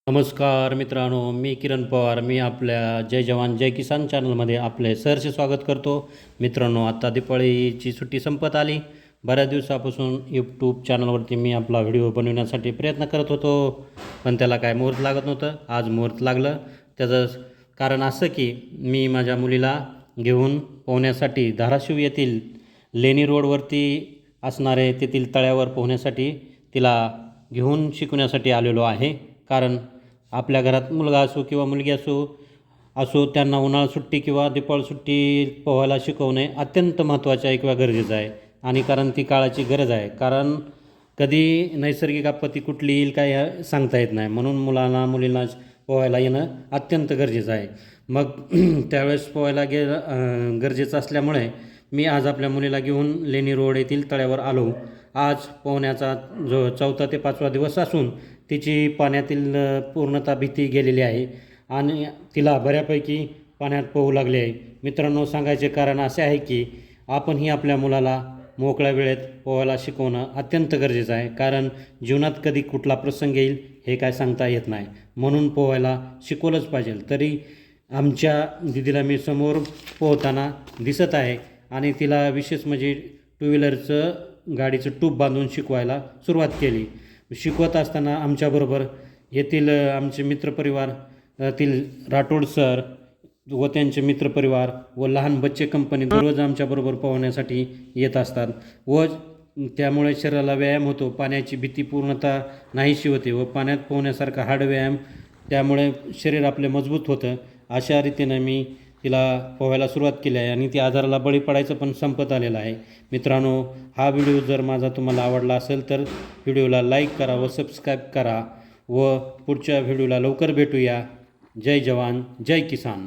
नमस्कार मित्रांनो, मी किरण पवार. मी आपल्या जय जवान जय किसान चॅनलमध्ये आपले सहर्ष स्वागत करतो. मित्रांनो, आता दिवाळीची सुट्टी संपत आली. बऱ्याच दिवसापासून यूट्यूब चॅनलवरती मी आपला व्हिडिओ बनवण्यासाठी प्रयत्न करत होतो, पण त्याला काय मुहूर्त लागत नव्हतं. आज मुहूर्त लागलं. त्याचं कारण असं की मी माझ्या मुलीला घेऊन पोहण्यासाठी धाराशिव येथील लेणी रोडवरती असणारे तेथील तळ्यावर पोहण्यासाठी तिला घेऊन शिकवण्यासाठी आलेलो आहे. कारण आपल्या घरात मुलगा असो किंवा मुलगी असो असो त्यांना उन्हाळा सुट्टी किंवा दिपावळी सुट्टी पोहायला शिकवणे अत्यंत महत्त्वाचे आहे किंवा गरजेचं आहे. आणि कारण ती काळाची गरज आहे. कारण कधी नैसर्गिक आपत्ती कुठली येईल काय सांगता येत नाही. म्हणून मुलींना पोहायला येणं अत्यंत गरजेचं आहे. मग त्यावेळेस पोहायला गरजेचं असल्यामुळे मी आज आपल्या मुलीला घेऊन लेणी रोड येथील तळ्यावर आलो. आज पोहण्याचा जो 4था ते 5वा दिवस असून तिची पाण्यातील पूर्णतः भीती गेलेली आहे आणि तिला बऱ्यापैकी पाण्यात पोहू लागले आहे. मित्रांनो, सांगायचे कारण असे आहे की आपणही आपल्या मुलाला मोकळ्या वेळेत पोहायला शिकवणं अत्यंत गरजेचं आहे. कारण जीवनात कधी कुठला प्रसंग येईल हे काय सांगता येत नाही. म्हणून पोहायला शिकवलंच पाहिजे. तरी आमच्या दिदीला मी समोर पोहताना दिसत आहे आणि तिला विशेष म्हणजे टू व्हीलरचं गाडीचं टूब बांधून शिकवायला सुरुवात केली. शिकवत असताना आमच्याबरोबर येथील आमचे मित्रपरिवार तील राठोड सर व त्यांचे मित्रपरिवार व लहान बच्चे कंपनी दररोज आमच्याबरोबर पोहण्यासाठी येत असतात व त्यामुळे शरीराला व्यायाम होतो. पाण्याची भीती पूर्णतः नाहीशी होते व पाण्यात पोहण्यासारखा हाड व्यायाम त्यामुळे शरीर आपले मजबूत होतं. अशा रीतीनं मी तिला पोहायला सुरुवात केली आहे आणि ती आजाराला बळी पडायचं पण संपत आलेलं आहे. मित्रांनो, हा व्हिडिओ जर माझा तुम्हाला आवडला असेल तर व्हिडिओला लाईक करा व सबस्क्राईब करा व पुढच्या व्हिडिओला लवकर भेटूया. जय जवान जय किसान.